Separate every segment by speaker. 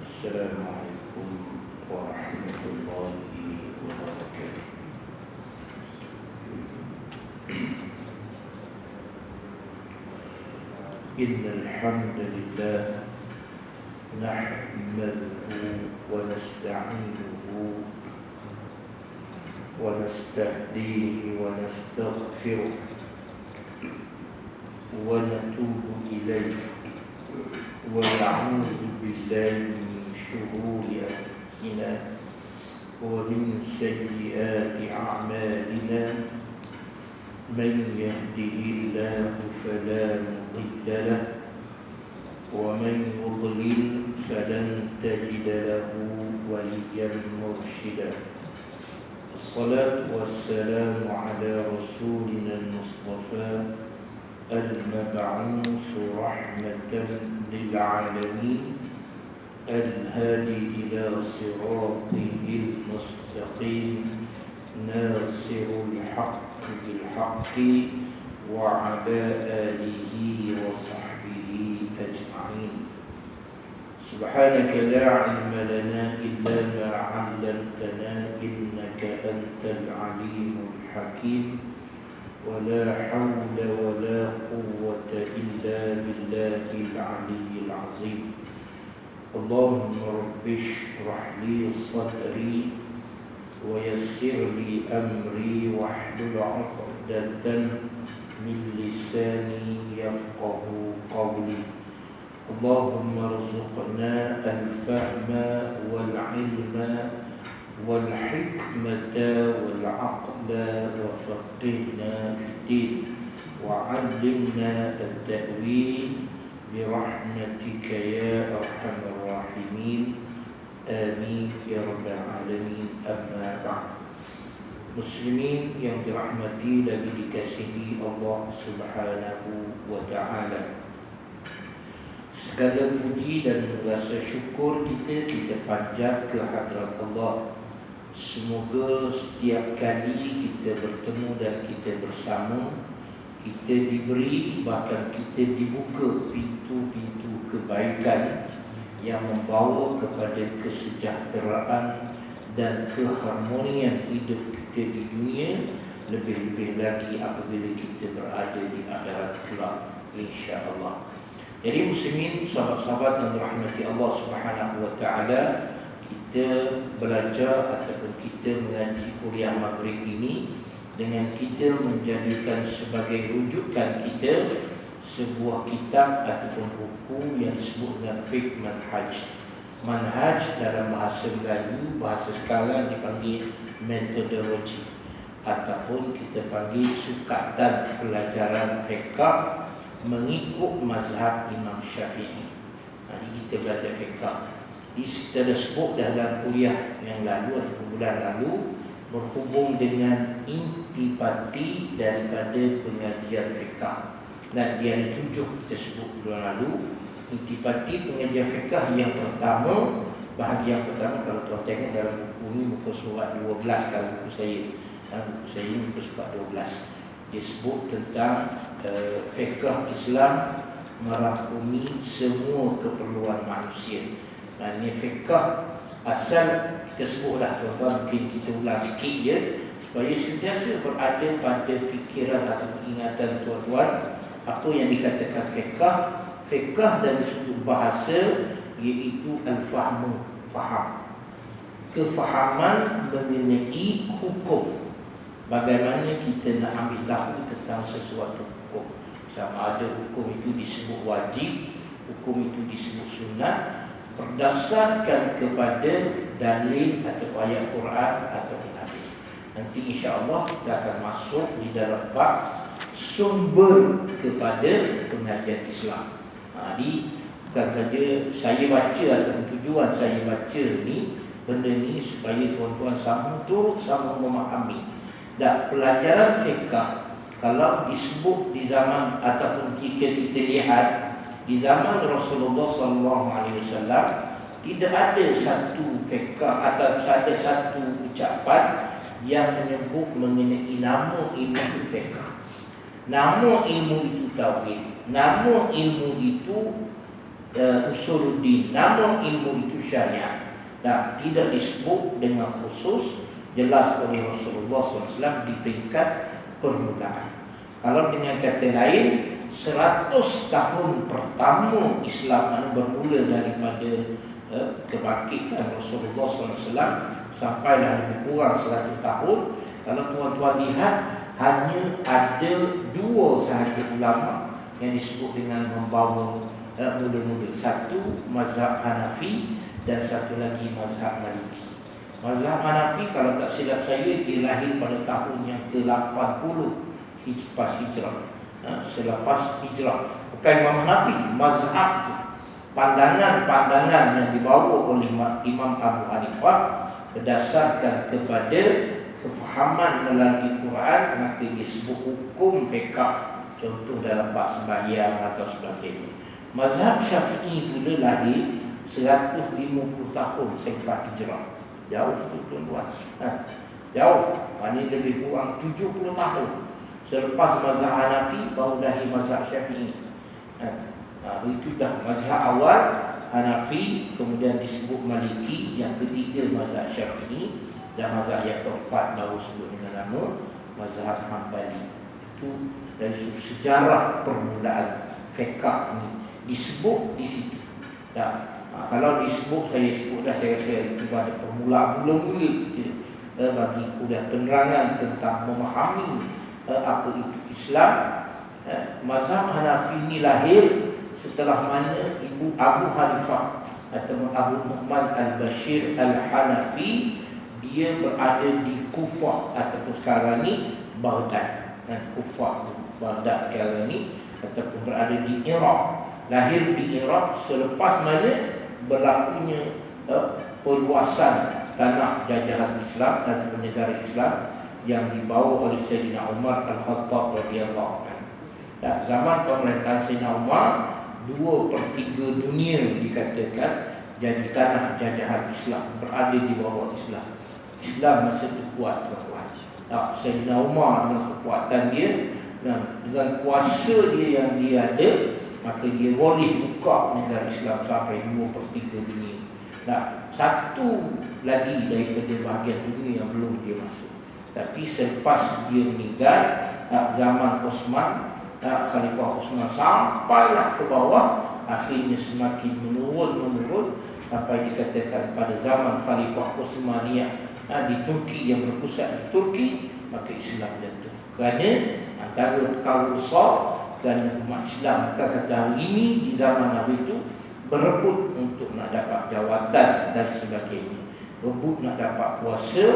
Speaker 1: Assalamualaikum warahmatullahi wabarakatuh. Innal hamdalillah nahmaduhu wa nasta'inuhu wa nastahdihi wa nastaghfiruh wa natubu ilayhi wa na'udzu billahi min shururi anfusina wa min sayyiati a'malina. Man yahdihillahu fala mudilla lahu wa man yudlil falan tajida lahu waliyyan murshida. Assalatu wassalamu ala rasulina al-mustafa al-mab'uts rahmatan lil alamin al-hadi ila siratil mustaqim nasirul haqq bil haqqi wa ala alihi wa sahbihi ajma'in. Subhanaka la ilma lana illa ma 'allamtana innaka antal alimul hakim. Wa la hawla wa la quwwata illa billahil aliyyil azim. Allahumma rabbi shrah li sadri wa yassir li amri wahlul 'uqdatan min lisani yafqahu qawli. Allahumma rzuqna al-fahma wal 'ilma wal hikmata wal 'aqla wa faqihna fid-din wa 'allimna at-ta'wil bi rahmatika ya arhamar rahimin. Amin ya rabbal alamin. Amma ba'd. Muslimin yang dirahmati lagi dikasihi Allah Subhanahu wa ta'ala, segala puji dan rasa syukur kita panjat ke hadrat Allah. Semoga setiap kali kita bertemu dan kita bersama, kita diberi, bahkan kita dibuka pintu-pintu kebaikan yang membawa kepada kesejahteraan dan keharmonian hidup kita di dunia, lebih-lebih lagi apabila kita berada di akhirat kelak, insya-Allah. Jadi muslimin, sahabat-sahabat yang dirahmati Allah Subhanahu wa taala, kita belajar ataupun kita mengaji kuliah maghrib ini dengan kita menjadikan sebagai rujukan kita sebuah kitab ataupun buku yang disebut dengan fiqh manhaj. Manhaj dalam bahasa Melayu, bahasa sekarang dipanggil metodologi, ataupun kita panggil sukatan pelajaran fiqh mengikut mazhab Imam Syafi'i. Jadi kita belajar fiqh. Kita dah sebut dalam kuliah yang lalu ataupun bulan lalu, berhubung dengan intipati daripada pengajian fiqh. Dan dia ada 7 kita sebut bulan lalu. Intipati pengajian fiqh yang pertama, bahagian pertama, kalau tuan tengok dalam buku ini, muka surat 12 kalau buku saya. Dan buku saya ini muka surat 12. Dia sebut tentang fiqh Islam merangkumi semua keperluan manusia. Dan ini fiqh asal kita sebut dah tuan-tuan, mungkin kita ulang sikit je supaya sentiasa berada pada fikiran atau ingatan tuan-tuan apa yang dikatakan fiqh. Fiqh dari sudut bahasa iaitu al-fahmu, faham, kefahaman mengenai hukum. Bagaimana kita nak ambil tahu tentang sesuatu hukum. Sama ada hukum itu disebut wajib, hukum itu disebut sunat, berdasarkan kepada dalil atau ayat Quran atau hadis. Nanti insya-Allah kita akan masuk di dalam bab sumber kepada pengajian Islam. Jadi bukan saja saya baca atau tujuan saya baca ni benda ni supaya tuan-tuan sama turut sama memahami. Dan pelajaran fiqh kalau disebut di zaman ataupun jika kita lihat di zaman Rasulullah SAW, tidak ada satu fiqh atau ada satu ucapan yang menyebut mengenai nama ilmu fiqh. Nama ilmu itu tauhid. Nama ilmu itu usuluddin, namun ilmu itu syariat dan tidak disebut dengan khusus jelas oleh Rasulullah SAW di peringkat permulaan. Kalau dengan kata lain, 100 tahun pertama Islam bermula daripada kebangkitan Rasulullah SAW sampailah lebih kurang 100 tahun. Kalau tuan-tuan lihat, hanya ada 2 sahaja ulama yang disebut dengan membawa mula-mula. Satu mazhab Hanafi dan satu lagi mazhab Maliki. Mazhab Hanafi kalau tak silap saya dia lahir pada tahun yang ke-80 lepas hijrah. Selepas hijrah. Bukan Imam Hanafi, mazhab tu, pandangan-pandangan yang dibawa oleh Imam Abu Hanifah berdasarkan kepada kefahaman melalui Quran, maka disebut hukum fiqh. Contoh dalam bab sembahyang atau sebagainya. Mazhab Syafi'i itu lahir 150 tahun selepas hijrah. Jauh tu tuan-tuan. Jauh. Ini lebih kurang 70 tahun selepas mazhab Hanafi baru lahir mazhab Syafi'i. Itu dah mazhab awal Hanafi, kemudian disebut Maliki, yang ketiga mazhab Syafi'i, dan mazhab yang keempat baru sebut dengan nama mazhab Hanbali. Itu dari sejarah permulaan fiqh ini disebut di situ. Kalau disebut, saya sebut dah, saya rasa itu pada permulaan mula-mula kita bagi kuliah penerangan tentang memahami apa itu Islam. Mazhab Hanafi ini lahir setelah mana ibu Abu Hanifah atau Abu Nu'man al-Bashir al-Hanafi, dia berada di Kufah ataupun sekarang ni Baghdad. Kufah, Baghdad sekarang ni, ataupun berada di Iraq. Lahir di Iraq selepas mana berlakunya perluasan tanah jajahan Islam ataupun negara Islam yang dibawa oleh Sayyidina Umar Al-Khattab radhiyallahu anhu. Dan zaman pemerintahan Sayyidina Umar, 2/3 dunia dikatakan jadi tanah jajahan Islam, berada di bawah Islam. Islam masa itu kuat, tuan-tuan. Sayyidina Umar dengan kekuatan dia dan dengan kuasa dia yang dia ada, maka dia boleh buka negara Islam sampai 2/3 dunia. Satu lagi daripada bahagian dunia yang belum dia masuk. Tapi selepas dia meninggal, zaman Osman, Khalifah Osman, sampailah ke bawah, akhirnya semakin menurun sampai dikatakan pada zaman Khalifah Osmaniyah di Turki, yang berpusat di Turki, maka Islam jatuh. Kerana antara perkara besar, kerana umat Islam kata hari ini di zaman Nabi itu berebut untuk nak dapat jawatan dan sebagainya, berebut nak dapat kuasa,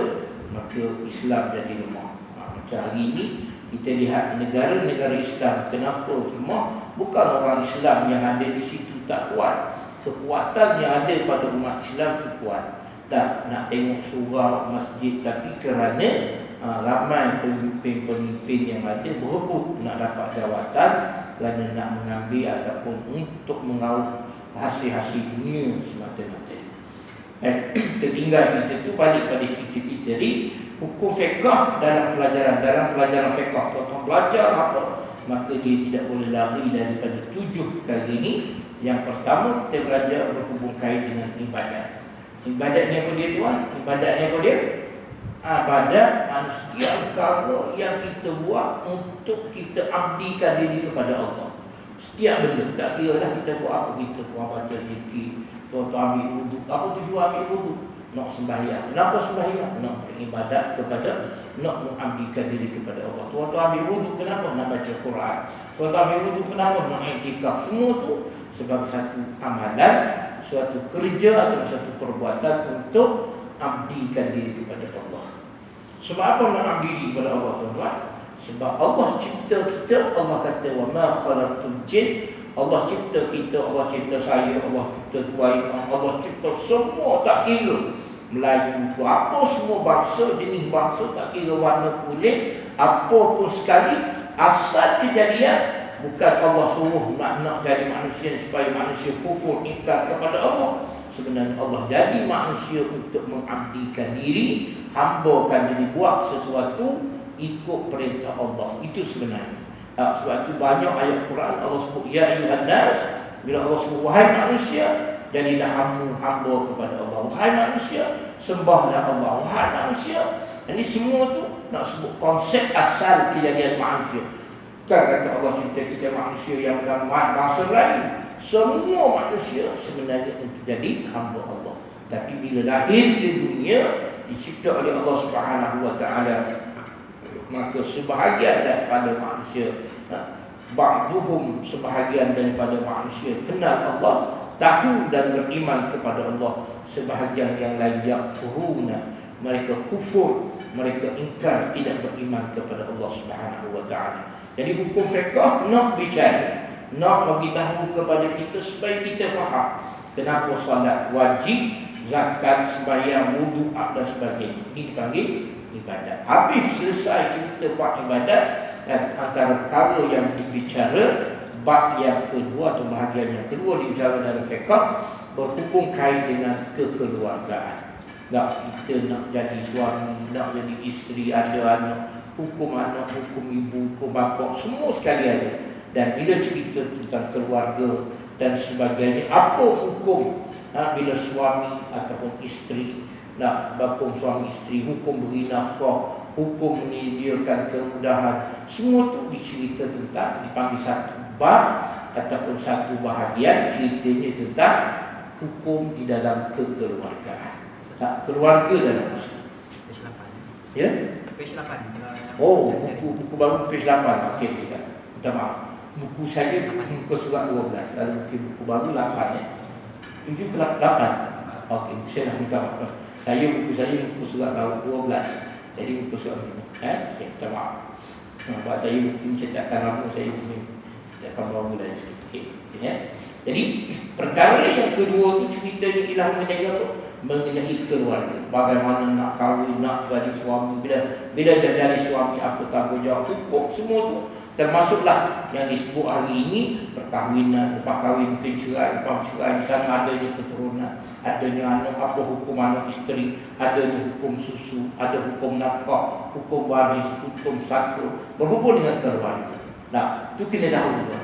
Speaker 1: maka Islam jadi lemah. Macam hari ini kita lihat negara-negara Islam, kenapa lemah? Bukan orang Islam yang ada di situ tak kuat, kekuatan yang ada pada umat Islam itu kuat. Tak nak tengok surau masjid, tapi kerana ramai pemimpin-pemimpin yang ada berebut nak dapat jawatan, kerana nak mengambil ataupun untuk mengauh hasil-hasil dunia semata-mata. Tertinggal cerita tu, balik pada cerita kita tadi. Hukum fiqh dalam pelajaran fiqh, tuan-tuan belajar apa, maka dia tidak boleh lari daripada 7 perkara ini. Yang pertama, kita belajar berhubung kait dengan ibadat. Ibadatnya apa dia, tuan? Ibadatnya apa dia? Ibadat manusia, setiap perkara yang kita buat untuk kita abdikan diri kepada Allah. Setiap benda, tak kira lah kita buat apa, kita buat baca zikir, tuan-tuan ambil wuduk. Apa tujuan ambil wuduk? Nak sembahyang. Kenapa sembahyang? Nak beribadat kepada, nak mengabdikan diri kepada Allah. Tuan-tuan ambil wuduk kenapa? Nak baca Quran. Tuan-tuan ambil wuduk kenapa? Nak iktikaf. Semua tu sebagai satu amalan, suatu kerja atau satu perbuatan untuk abdikan diri kepada Allah. Sebab apa nak abdi diri kepada Allah, tuan-tuan? Sebab Allah cipta kita. Allah kata, wa ma khalaqtul jin. Allah cipta kita, Allah cipta saya, Allah cipta tuan, Allah cipta semua, tak kira Melayu tu apa, semua bangsa, jenis bangsa, tak kira warna kulit, apa pun sekali. Asal kejadian bukan Allah suruh nak jadi manusia supaya manusia kufur ingkar kepada Allah. Sebenarnya Allah jadi manusia untuk mengabdikan diri, hambakan diri, buat sesuatu ikut perintah Allah. Itu sebenarnya. Sebab itu banyak ayat Quran Allah sebut, ya ayyuhan nas Bila Allah sebut wahai manusia, jadilah hamba kepada Allah. Wahai manusia, sembahlah Allah. Wahai manusia. Ini semua tu nak sebut konsep asal kejadian manusia. Bukan kata Allah cinta kita manusia yang dalam bahasa lain. Semua manusia sebenarnya untuk jadi hamba Allah. Tapi bila lahir ke dunia, dicipta oleh Allah Subhanahu Wa Taala, maka sebahagian daripada manusia, ba'duhum, sebahagian daripada manusia kenal Allah, tahu dan beriman kepada Allah. Sebahagian yang lain yakfuruna, mereka kufur, mereka ingkar, tidak beriman kepada Allah Subhanahu Wa Taala. Jadi hukum fiqh nak bicara, nak bagi tahu kepada kita supaya kita faham kenapa solat wajib, zakat, sembahyang, wudu dan sebagainya. Ini dipanggil ibadat. Habis selesai cerita bab ibadat dan antara perkara yang dibicara, bab yang kedua atau bahagian yang kedua dibicara dalam fiqh berhubung kait dengan kekeluargaan. Tak kita nak jadi suami, nak jadi isteri, ada anak, hukum anak, hukum ibu, hukum bapa, semua sekali ada. Dan bila cerita tentang keluarga dan sebagainya, apa hukum bila suami ataupun isteri, nak bakung suami isteri, hukum beri nafkah, hukum menyediakan kemudahan, semua tu dicerita tentang, dipanggil satu bab ataupun satu bahagian ceritanya tentang hukum di dalam kekeluargaan. Keluarga dalam Islam.
Speaker 2: Page 8.
Speaker 1: Ya?
Speaker 2: Page 8.
Speaker 1: Oh, buku baru page 8. Okey, kita. Minta maaf. Buku saya muka surat 12. Kalau buku baru 8 ya. 7 ke 8. Okey, saya nak minta maaf. Buku saya muka surat 12. Jadi muka surat ini. Okey, minta maaf. Sebab saya mungkin cetakan lama, saya punya cetakan baru dan sikit. Okey, ya. Jadi perkara yang kedua tu ceritanya ialah mengenai apa? Mengenai keluarga. Bagaimana nak kahwin, nak jadi suami, bila dah jadi suami apa tanggungjawab, hukum semua tu. Termasuklah yang disebut hari ini perkahwinan, lepas kahwin mungkin cerai, lepas cerai di sana adanya keturunan, adanya anak, apa hukum anak isteri, adanya hukum susu, ada hukum nafkah, hukum waris, hukum saka, berhubung dengan keluarga. Nah, itu kena tahu tuan.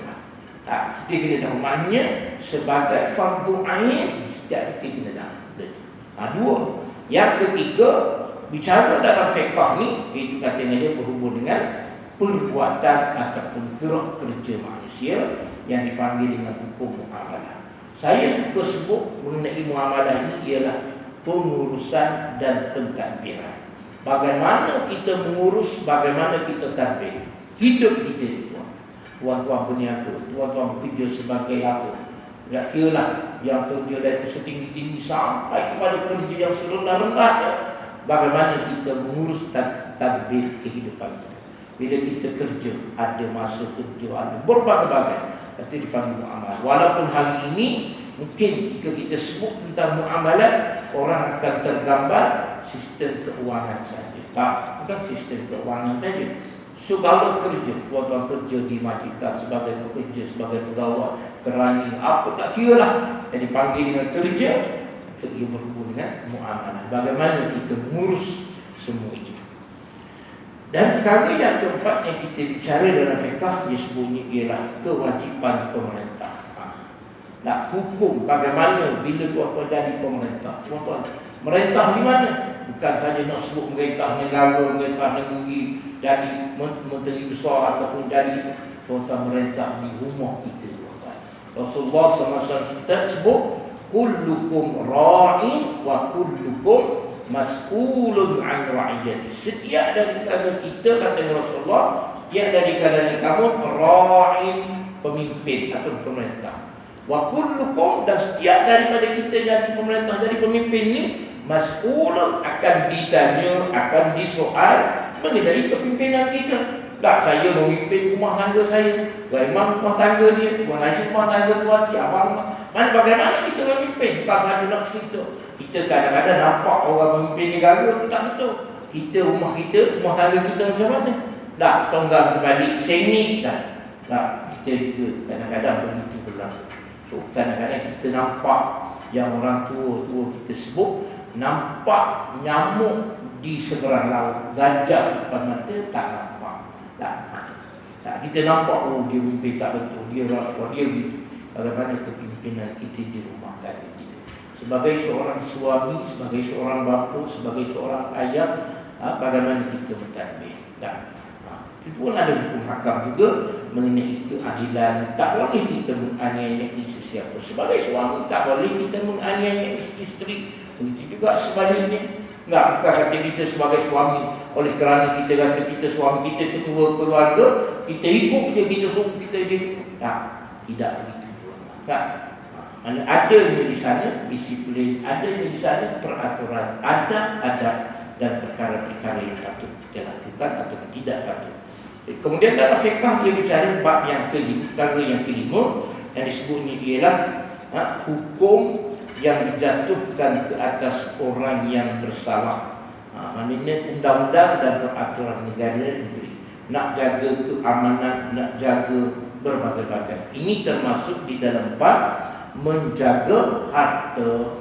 Speaker 1: Kita kena tahu, maknanya sebagai fardu ain setiap kita kena tahu. Dua. Yang ketiga, bicara dalam fiqh ni, itu katanya dia berhubung dengan perbuatan ataupun gerak kerja manusia yang dipanggil dengan hukum muamalah. Saya suka sebut mengenai muamalah ini ialah pengurusan dan pentadbiran. Bagaimana kita mengurus, bagaimana kita tadbir hidup kita itu. Tuan-tuan berniaga, tuan-tuan bekerja sebagai apa? Tak kira lah yang kerja dari setinggi-tinggi sampai kepada kerja yang serendah-rendahnya. Bagaimana kita mengurus tadbir kehidupan kita. Bila kita kerja, ada masa kerja, ada berbagai-bagai. Itu dipanggil muamalah. Walaupun hari ini mungkin jika kita sebut tentang muamalah, orang akan tergambar sistem keuangan saja. Tak, bukan sistem keuangan saja. Segala kerja, tuan-tuan kerja di majikan sebagai pekerja, sebagai pegawai, kerani, apa tak kira lah. Yang dipanggil dengan kerja, ia berhubung dengan muamalah. Bagaimana kita mengurus semua itu. Dan perkara yang keempat yang kita bicara dalam fiqh, disebutnya ialah kewajipan pemerintah. Nak hukum bagaimana bila tuan-tuan jadi pemerintah. Tuan-tuan, merintah di mana? Bukan saja nak sebut merintah negara, merintah negeri, jadi menteri besar ataupun jadi tuan-tuan merintah di rumah kita, tuan-tuan. Rasulullah SAW sebut, kullukum ra'in wa kullukum mas'ulun an ra'iyati. Setiap dari kita, kata Rasulullah, setiap dari kamu ra'in, pemimpin atau pemerintah. Wa kullukum, dan setiap daripada kita jadi pemerintah, jadi pemimpin ni mas'ulun, akan ditanya, akan disoal mengenai kepimpinan kita. Tak, saya memimpin rumah tangga saya, Tuan rumah tangga dia, Tuan Haji rumah tangga Tuan Haji, Abang mana bagaimana kita memimpin. Bukan saja nak cerita. Kita kadang-kadang nampak orang memimpin negara itu tak betul. Kita rumah tangga kita macam mana? Tak, tonggang terbalik, sengit dah. Tak, kita juga kadang-kadang begitu berlaku. So, kadang-kadang kita nampak yang orang tua kita sebut, nampak nyamuk di seberang laut, gajah depan mata tak nampak. Tak, kita nampak dia mimpi tak betul, dia rasuah, dia begitu. bagaimana kepimpinan kita di rumah tangga kita. Sebagai seorang suami, sebagai seorang bapa, sebagai seorang ayah, bagaimana kita mentadbir. Itu pun ada hukum hakam juga mengenai keadilan. Tak boleh kita menganiaya sesiapa. Sebagai suami tak boleh kita menganiaya isteri. Begitu juga sebaliknya. Bukan kata kita sebagai suami, oleh kerana kita kata kita suami, kita ketua keluarga, kita ikut je, kita suruh kita dia. Tidak begitu. Mana adanya di sana disiplin, adanya di sana peraturan, adab-adab dan perkara-perkara yang patut kita lakukan atau tidak patut. Kemudian dalam fiqh dia bicara bab yang kelima, perkara yang kelima yang disebut ini ialah hukum yang dijatuhkan ke atas orang yang bersalah. Maknanya undang-undang dan peraturan negeri nak jaga keamanan, nak jaga berbagai-bagai. Ini termasuk di dalam bab menjaga harta.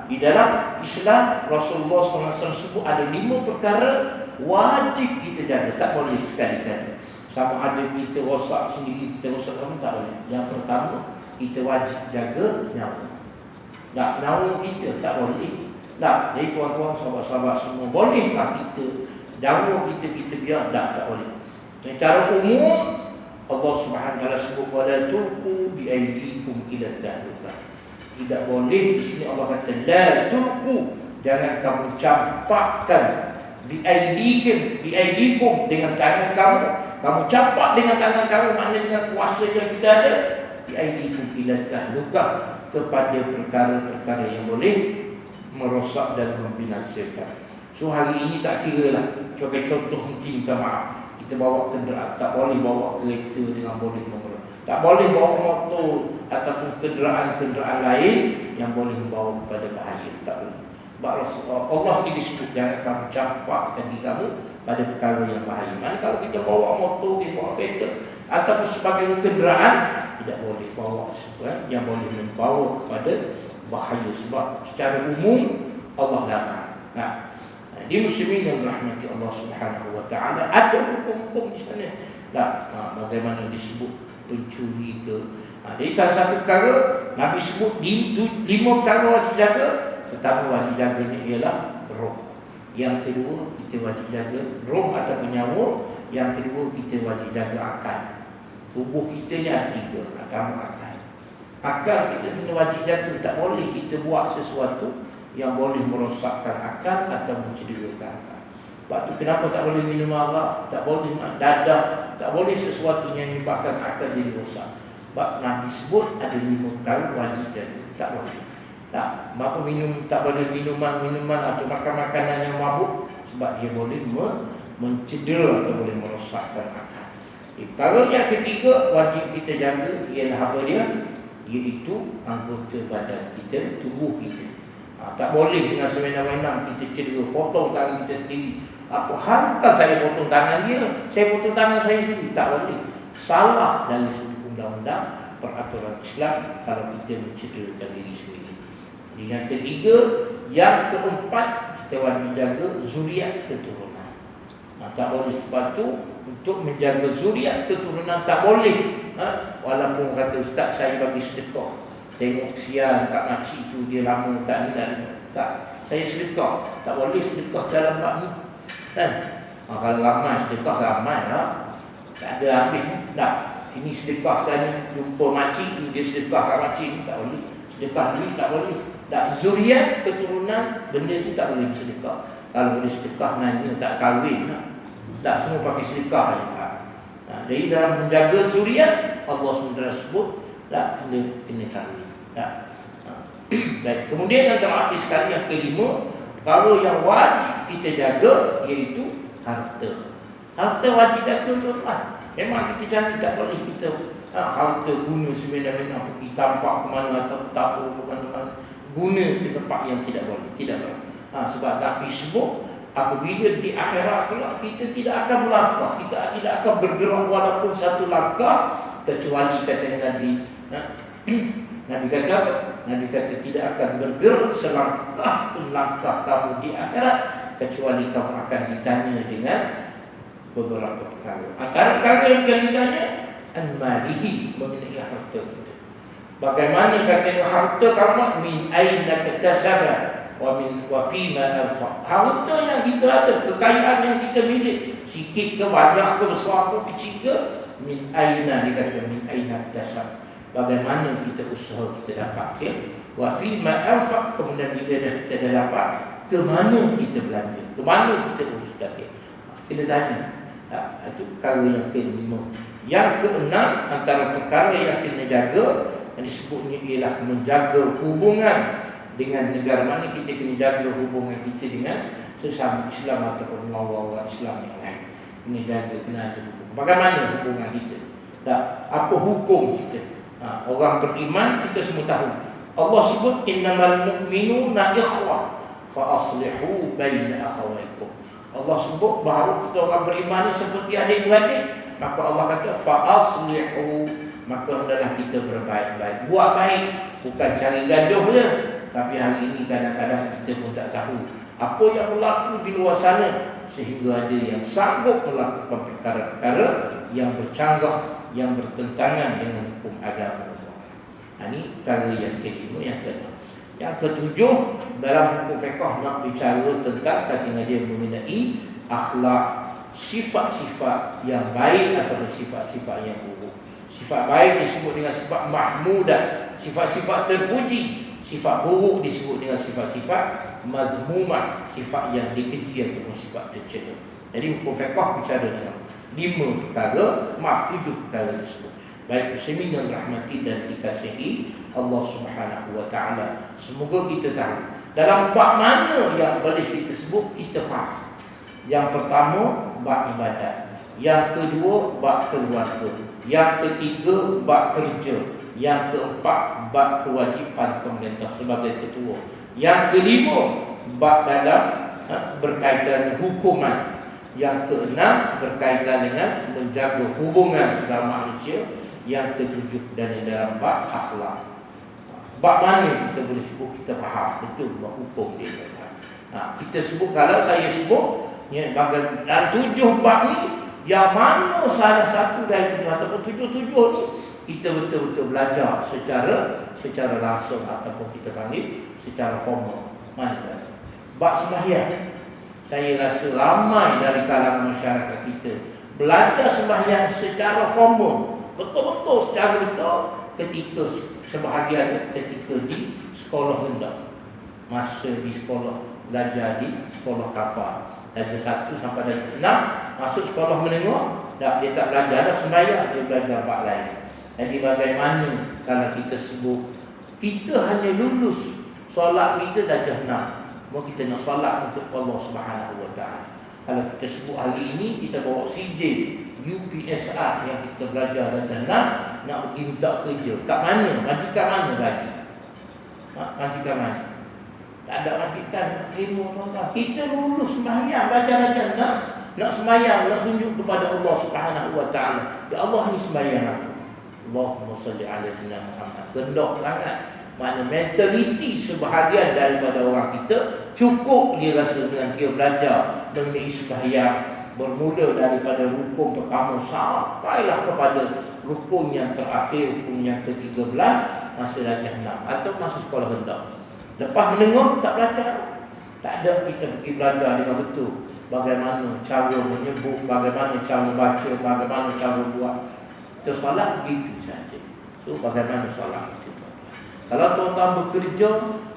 Speaker 1: Di dalam Islam Rasulullah SAW sebut ada 5 perkara wajib kita jaga, tak boleh sekali-kali. Sama ada kita rosak sendiri, kita rosak kamu, tak boleh. Yang pertama, kita wajib jaga nyawa. Nyawa kita tak boleh. Jadi tuan-tuan, sahabat-sahabat semua, bolehkah kita nyawa kita biar? Tak boleh. Secara umum Allah Subhanahu Wa Taala sebut wala tulqu bi aydikum ila tahlukah. Tidak boleh. Di sini Allah kata la tulqu, jangan kamu campakkan bi aydikum dengan tangan kamu. Kamu campak dengan tangan kamu, maknanya dengan kuasa yang kita ada, bi aydikum ila tahlukah, kepada perkara-perkara yang boleh merosak dan membinasakan. So hari ini tak kira lah. Sebagai contoh mungkin minta maaf, kita bawa kenderaan, tak boleh bawa kereta dengan boleh membawa. Tak boleh bawa motor ataupun kenderaan-kenderaan lain yang boleh membawa kepada bahaya. Tak boleh. Allah sendiri sebut jangan kamu campakkan diri kamu pada perkara yang bahaya. Mana kalau kita bawa motor, kita bawa kereta ataupun sebagai kenderaan, tidak boleh bawa sesuatu yang boleh membawa kepada bahaya. Sebab secara umum Allah larang. Di muslimin yang dirahmati Allah Subhanahu Wa Taala, ada hukum-hukum di sana. Bagaimana disebut pencuri ke. Jadi salah satu perkara Nabi sebut 5 perkara wajib jaga. Pertama wajib jaganya ialah roh. Yang kedua kita wajib jaga roh atau nyawa. Yang kedua kita wajib jaga akal. Tubuh kita ni ada 3. Pertama akal. Akal kita kena wajib jaga. Tak boleh kita buat sesuatu yang boleh merosakkan akal atau mencederakan akal. Sebab tu kenapa tak boleh minum arak, tak boleh dadah, tak boleh sesuatu yang menyebabkan akal jadi rosak. Sebab Nabi sebut ada 5 perkara wajib jaga. Tak boleh. Bapa minum, tak boleh minuman atau makan makanan yang mabuk, sebab dia boleh mencedera atau boleh merosakkan akal. Perkara yang ketiga wajib kita jaga ialah apa dia? Iaitu anggota badan kita, tubuh kita. Tak boleh dengan sewenang-wenang kita cedera, potong tangan kita sendiri. Apa hal kan saya potong tangan dia, saya potong tangan saya sendiri? Tak boleh. Salah dari sudut undang-undang peraturan Islam kalau kita mencederakan diri sendiri. Yang ketiga, yang keempat, kita wajib jaga zuriat keturunan. Tak boleh. Sebab tu untuk menjaga zuriat keturunan tak boleh. Walaupun kata ustaz saya bagi sedekah, tengok kesian kat makcik tu dia lama tak ni tak. Saya sedekah. Tak boleh sedekah dalam bab ni. Kan? Kalau ramai sedekah ramai lah. Tak ada habis. Tak. Ini sedekah saya jumpa makcik tu dia sedekah kat makcik ni. Tak boleh. Sedekah duit tak boleh. Tak. Zuriat keturunan benda tu tak boleh sedekah. Kalau boleh sedekah nanya tak kahwin lah. Tak semua pakai sedekah je tak. Jadi dalam menjaga zuriat Allah SWT sebut tak kena kahwin. Baik. Kemudian yang terakhir sekali yang kelima, perkara yang wajib kita jaga iaitu harta. Harta wajib jaga tuan-tuan. Memang kita jangan, tak boleh kita harta guna sebenarnya pergi tampak ke mana atau tabur ke mana-mana. Guna ke tempat yang tidak boleh. Tidak boleh. Sebab Nabi sebut apabila di akhirat kelak kita tidak akan melangkah, kita tidak akan bergerak walaupun satu langkah, kecuali kata Nabi. Nabi kata apa? Nabi kata tidak akan bergerak selangkah pun langkah kamu di akhirat kecuali kamu akan ditanya dengan beberapa perkara. Antara perkara yang akan ditanya an malihi, mengenai harta kita. Bagaimana kata harta kamu min aina iktasaba wa fima anfaq. Harta yang kita ada, kekayaan yang kita milik, sikit ke banyak ke besar ke kecil ke, min aina, dia kata min aina iktasab. Bagaimana kita usaha kita dapat ke, wa fima anfaq, kemudian bila dah kita dah dapat, ke mana kita belanja, ke mana kita uruskan dia. Kena tanya. Itu perkara yang kelima. Yang keenam, antara perkara yang kena jaga, yang disebutnya ialah menjaga hubungan dengan negara mana. Kita kena jaga hubungan kita dengan sesama Islam ataupun orang Islam yang lain. Kena jaga, kena ada hubungan. Bagaimana hubungan kita? Apa hukum kita? Orang beriman kita semua tahu. Allah sebut innamal mu'minuna ikhwah fa aslihu baina akhawaykum. Allah sebut bahawa kita orang beriman ni seperti adik-beradik. Maka Allah kata fa aslihu, maka hendaklah kita berbaik-baik. Buat baik, bukan cari gaduh je. Tapi hari ini kadang-kadang kita pun tak tahu apa yang berlaku di luar sana, sehingga ada yang sanggup melakukan perkara-perkara yang bercanggah, yang bertentangan dengan hukum agama. Ini perkara yang kelima. Yang keenam. Yang ketujuh, dalam hukum fiqh nak bicara tentang kata dia mengenai akhlak, sifat-sifat yang baik atau sifat-sifat yang buruk. Sifat baik disebut dengan sifat mahmudah, sifat-sifat terpuji. Sifat buruk disebut dengan sifat-sifat mazmumah, sifat yang dikeji ataupun sifat tercela. Jadi hukum fiqh bicara dengan 5 perkara, 7 perkara tersebut. Baik muslimin yang rahmati dan dikasihi Allah Subhanahu wa taala, semoga kita tahu dalam bab mana yang boleh kita sebut kita faham. Yang pertama bab ibadat, yang kedua bab keluarga, yang ketiga bab kerja, yang keempat bab kewajipan pemerintah sebagai ketua, yang kelima bab dalam berkaitan hukuman, yang keenam berkaitan dengan menjaga hubungan sesama manusia, yang ketujuh dan dalam bab akhlak. Bab mana kita boleh sebut kita faham betul bab hukum dia. Kita sebut, kalau saya sebut dalam 7 bab ni, yang mana salah satu dari 7 ataupun 7 ni kita betul-betul belajar secara langsung ataupun kita panggil secara formal. Mana? Bab sembahyang. Saya rasa ramai dari kalangan masyarakat kita belajar sembahyang secara formal, betul-betul secara betul ketika sebahagian ketika di sekolah rendah. Masa di sekolah belajar di sekolah kafar, darjah 1 sampai darjah 6, masuk sekolah menengah, dia tak belajar dah sembahyang, dia belajar bab lain. Jadi bagaimana kalau kita sebut kita hanya lulus solat kita darjah 6, mau kita nak solat untuk Allah Subhanahu wa taala. Kalau kita sebut hari ini kita bawa CJ UPSR yang kita belajar darjah 6, nak pergi minta kerja. Kat mana? Majikan mana bagi? Majikan mana? Tak ada majikan terima tuan-tuan. Kita lulus sembahyang baca darjah 6, nak sembahyang, nak tunjuk kepada Allah Subhanahu wa taala. Ya Allah, ni sembahyang aku. Allahumma salli ala sayyidina Muhammad. Kendok sangat. Mana mentaliti sebahagian daripada orang kita cukup dia rasa dengan dia belajar mengenai sembahyang, bermula daripada rukun pertama sampailah kepada rukun yang terakhir, rukun yang ke-13 masa darjah 6 atau masa sekolah rendah. Lepas menengok tak belajar. Tak ada kita pergi belajar dengan betul bagaimana cara menyebut, bagaimana cara baca, bagaimana cara buat. Kita solat begitu saja. So bagaimana solat itu? Kalau tuan-tuan bekerja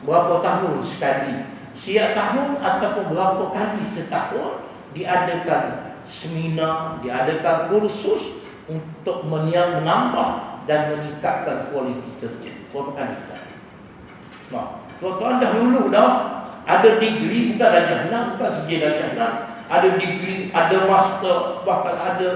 Speaker 1: berapa tahun sekali, setiap tahun ataupun berapa kali setahun diadakan seminar, diadakan kursus untuk menambah dan meningkatkan kualiti kerja. Berapa kali sekali? Tuan-tuan dah lulus dah, ada degree, bukan darjah 6, bukan saja darjah 6, ada degree, ada master, bahkan ada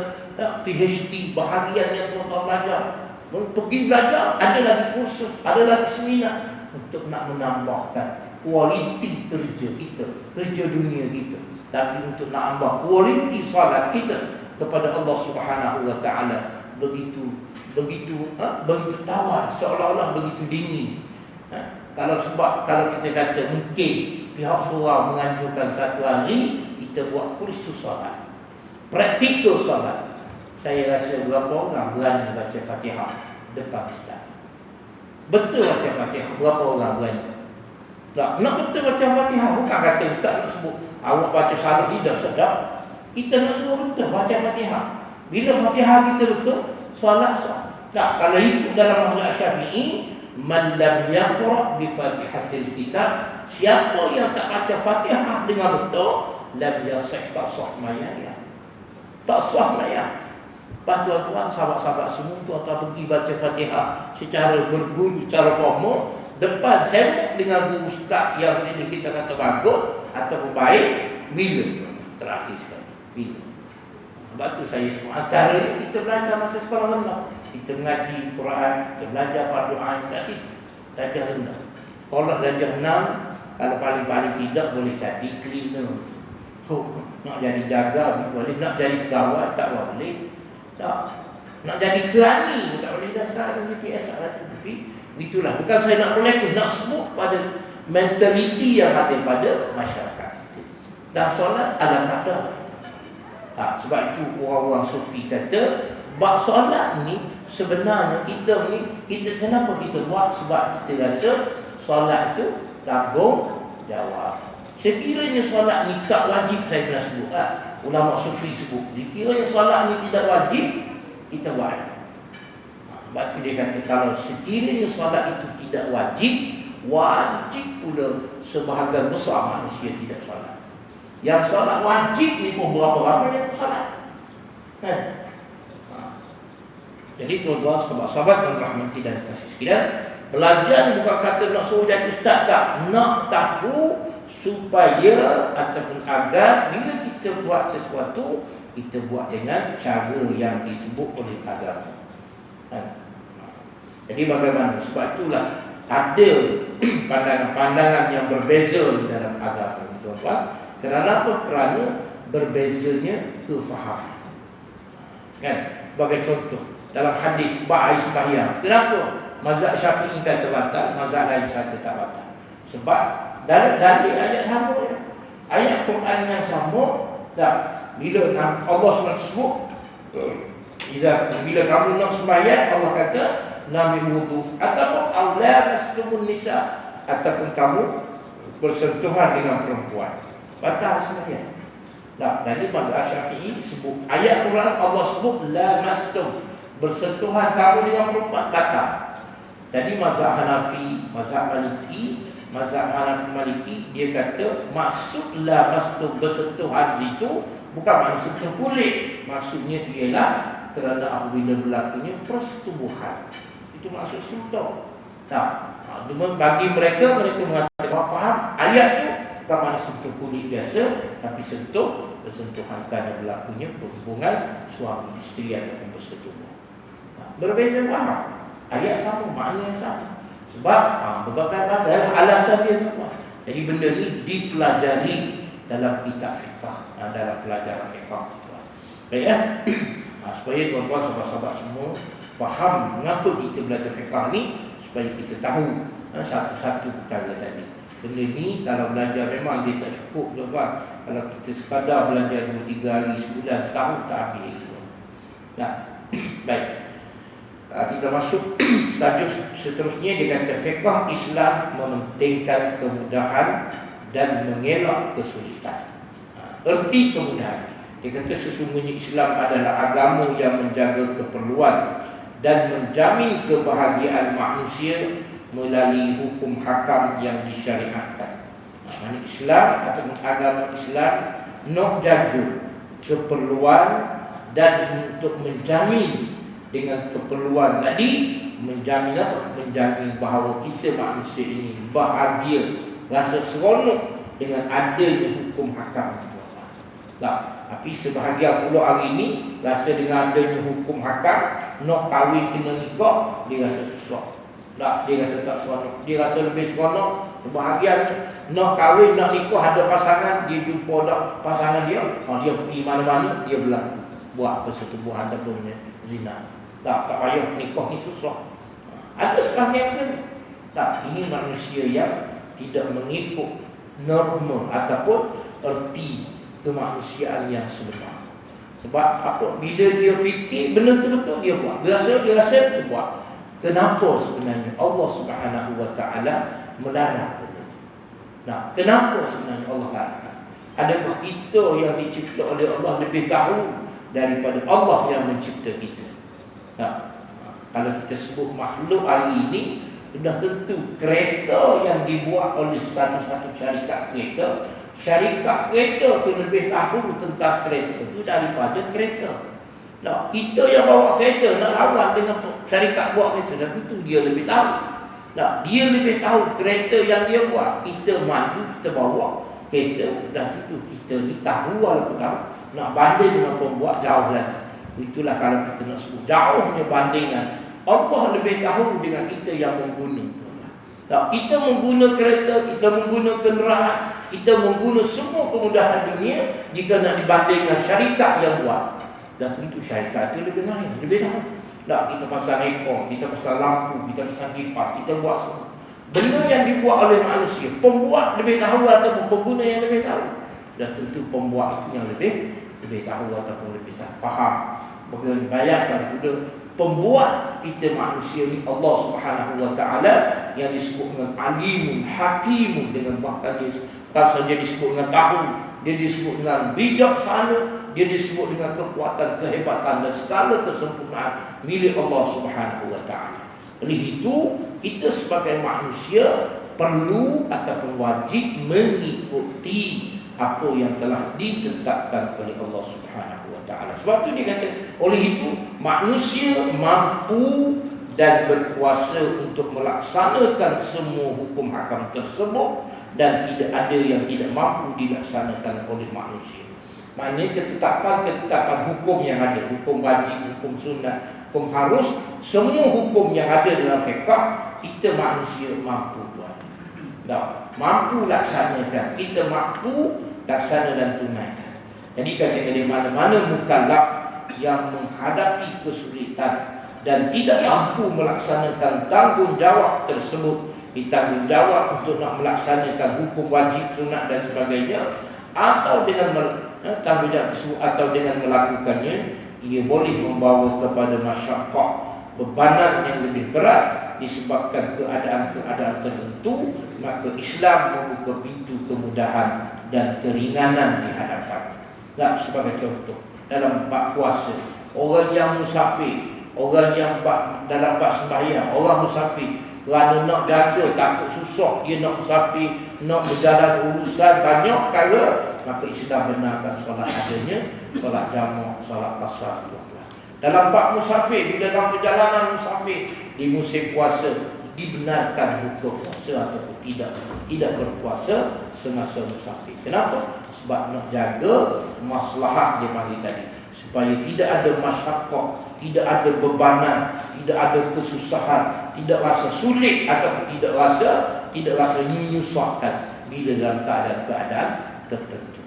Speaker 1: PhD, bahagian yang tuan-tuan belajar. Pergi belajar, ada lagi kursus, ada lagi seminar untuk nak menambahkan kualiti kerja kita, kerja dunia kita. Tapi untuk nak tambah kualiti solat kita kepada Allah Subhanahu wa taala begitu tawar, seolah-olah begitu dingin. Kalau kita kata mungkin pihak surau menganjurkan satu hari kita buat kursus solat, praktikal solat. Saya rasa berapa orang berani baca Fatihah depan ustaz? Betul baca Fatihah. Berapa orang berani? Tak, nak betul baca Fatihah. Bukan kata ustaz nak sebut awak baca salah ni dah sedap. Kita nak sebut betul baca Fatihah. Bila Fatihah kita betul, solat sah. Tak, kalau itu dalam mazhab Syafi'i, man lam yaqra bi Fatihatil kitab, siapa yang tak baca Fatihah dengan betul, lam yasih, tak sah mayat. Tak sah mayat. Lepas tuan-tuan, sahabat-sahabat semua, tuan-tuan pergi baca Fatihah secara berguru, secara formal, depan semok dengan guru ustaz yang ini kita kata bagus ataupun baik, bila terakhir sekali, bila. Sebab tu saya sebut, antara kita belajar masa sekolah rendah, kita mengaji Quran, kita belajar fardu ain kat situ, darjah rendah. Sekolah darjah 6, kalau paling-paling tidak boleh jadi cleaner. Nak jadi jaga boleh, nak jadi pegawai tak boleh. Tak. Nak jadi kerani tak boleh dah sekarang ni PSR ada. Tapi itulah, bukan saya nak berlepas, nak sebut pada mentaliti yang ada pada masyarakat kita. Dan solat ada kadar. Tak, sebab itu orang-orang sufi kata, bab solat ni sebenarnya kita kenapa kita buat? Sebab kita rasa solat tu tanggungjawab. Sekiranya solat ni tak wajib, saya pernah sebut ulama sufi sebut, sekiranya solat ni tidak wajib, kita buat. Sebab tu dia kata, kalau sekiranya solat itu tidak wajib, wajib pula sebahagian besar manusia tidak solat. Yang solat wajib ni pun berapa ramai yang solat. Jadi tuan-tuan, sahabat-sahabat dan rahmati dan kasih sekalian, belajar ni bukan kata nak suruh jadi ustaz, tak. Nak tahu supaya ataupun agar bila kita buat sesuatu, kita buat dengan cara yang disebut oleh agama. Jadi bagaimana? Sebab itulah ada pandangan-pandangan yang berbeza dalam agama, tuan-tuan. Kenapa? Kerana berbezanya kefahaman. Kan? Sebagai contoh, dalam hadis ba'ai sembahyang, kenapa mazhab Syafi'i kata batal, mazhab lain kata tak batal? Sebab dalil ayat sama ya. Ayat Quran yang sama. Tak. Bila Allah SWT sebut, bila kamu nak sembahyang, Allah kata ambil wudu, ataupun aula mastumun nisa, ataupun kamu bersentuhan dengan perempuan, batal sembahyang. Tak. Dari mazhab Syafi'i sebut ayat Quran, Allah sebut la mastum, bersentuhan kamu dengan perempuan, batal. Jadi mazhab Hanafi, mazhab Maliki, dia kata maksudlah mastuk bersentuhan itu bukan maksud sentuh kulit. Maksudnya ialah kerana apabila berlakunya persetubuhan, itu maksud sentuh. Tak. Bagi mereka mengatakan faham ayat tu bukan maksud sentuh kulit biasa, tapi bersentuhan kerana berlakunya perhubungan suami isteri ataupun bersetubuh. Berbeza faham. Ayat sama, makna yang sama. Sebab berbagai-bagai alasan dia tu. Jadi benda ni dipelajari dalam kitab fiqh, dalam pelajaran fiqh. Baik ya. Supaya tuan-tuan sahabat-sahabat semua faham mengapa kita belajar fiqh ni, supaya kita tahu satu-satu perkara tadi. Benda ni kalau belajar memang dia tak cukup, tuan-tuan. Kalau kita sekadar belajar 2-3 hari, sebulan, setahun tak habis. Nah, baik. Kita masuk status seterusnya. Dia kata fiqh Islam mementingkan kemudahan dan mengelak kesulitan. Erti kemudahan, dia kata sesungguhnya Islam adalah agama yang menjaga keperluan dan menjamin kebahagiaan manusia melalui hukum hakam yang disyariatkan. Maksudnya Islam atau agama Islam nak jaga keperluan dan untuk menjamin dengan keperluan tadi, menjamin apa? Menjamin bahawa kita manusia ini bahagia, rasa seronok dengan adanya hukum hakam. Tak. Tapi sebahagian pula hari ini rasa dengan adanya hukum hakam, nak kahwin kena nikah, dia rasa susah. Tak, dia rasa tak seronok. Dia rasa lebih seronok, kebahagiaan nak kahwin, nak nikah, ada pasangan, dia jumpa dah pasangan dia, dia pergi mana-mana, dia berlaku buat persetubuhan ataupun zina. Tak payah nikah ni susah. Ada sebahagian kan? Tak, ini manusia yang tidak mengikut norma ataupun erti kemanusiaan yang sebenar. Sebab apa? Bila dia fikir benda tu betul, dia buat. Dia rasa dia buat. Kenapa sebenarnya Allah Subhanahu wa taala melarang benda itu? Nah, kenapa sebenarnya Allah larang? Adakah kita yang dicipta oleh Allah lebih tahu daripada Allah yang mencipta kita? Nah, kalau kita sebut makhluk hari ini, sudah tentu kereta yang dibuat oleh satu-satu syarikat kereta, syarikat kereta tu lebih tahu tentang kereta tu daripada kereta. Nah, kita yang bawa kereta nak lawan dengan syarikat buat kereta, dan tentu dia lebih tahu. Nah, dia lebih tahu kereta yang dia buat. Kita mandu, kita bawa kereta, dah tentu kita ni tahu walaupun tahu. Nak banding dengan pembuat jauh lagi. Itulah kalau kita nak sebut jauhnya bandingan. Allah lebih tahu dengan kita yang mengguna. Nah, kita mengguna kereta, kita mengguna kenderaan, kita mengguna semua kemudahan dunia. Jika nak dibanding dengan syarikat yang buat, dah tentu syarikat itu lebih mahir, lebih tahu. Nah, kita pasang aircon, kita pasang lampu, kita pasang kipas, kita buat semua. Benda yang dibuat oleh manusia, pembuat lebih tahu ataupun pengguna yang lebih tahu? Dah tentu pembuat itu yang lebih tahu ataupun lebih tahu, faham. Bagaimana bayangkan pula pembuat kita manusia ni Allah Subhanahu wa taala yang disebut dengan alimun hakimun, dengan bahkan dia saja disebut dengan tahu, dia disebut dengan bijaksana, dia disebut dengan kekuatan, kehebatan dan segala kesempurnaan milik Allah Subhanahu wa taala. Oleh itu, kita sebagai manusia perlu ataupun wajib mengikuti apa yang telah ditetapkan oleh Allah Subhanahu wa taala. Sebab tu dia kata, oleh itu manusia mampu dan berkuasa untuk melaksanakan semua hukum hakam tersebut, dan tidak ada yang tidak mampu dilaksanakan oleh manusia. Maknanya ketetapan hukum yang ada, hukum wajib, hukum sunnah, hukum harus, semua hukum yang ada dalam fiqh, kita manusia mampu buat. Tak, mampu laksanakan, kita mampu laksana dan tunaikan. Jadi kata dari mana-mana mukallaf yang menghadapi kesulitan dan tidak mampu melaksanakan tanggungjawab tersebut, ditanggungjawab untuk nak melaksanakan hukum wajib, sunat dan sebagainya, atau dengan tanggungjawab tersebut atau dengan melakukannya, ia boleh membawa kepada masyaqqah, bebanan yang lebih berat disebabkan keadaan-keadaan tertentu, maka Islam membuka pintu kemudahan dan keringanan di hadapan. Nah, sebagai contoh, dalam bab puasa, orang yang musafir, orang yang dalam bab sembahyang, orang musafir kerana nak jaga, takut susah, dia nak musafir, nak berjalan urusan banyak perkara, maka Islam benarkan solat adanya, solat jamak, solat qasar. Dalam bab musafir, bila dalam perjalanan musafir di musim puasa, dibenarkan hukum puasa ataupun tidak berpuasa semasa musafir. Kenapa? Sebab nak jaga maslahat dia panggil tadi, supaya tidak ada masyaqqah, tidak ada bebanan, tidak ada kesusahan, tidak rasa sulit ataupun tidak rasa menyusahkan bila dalam keadaan-keadaan tertentu.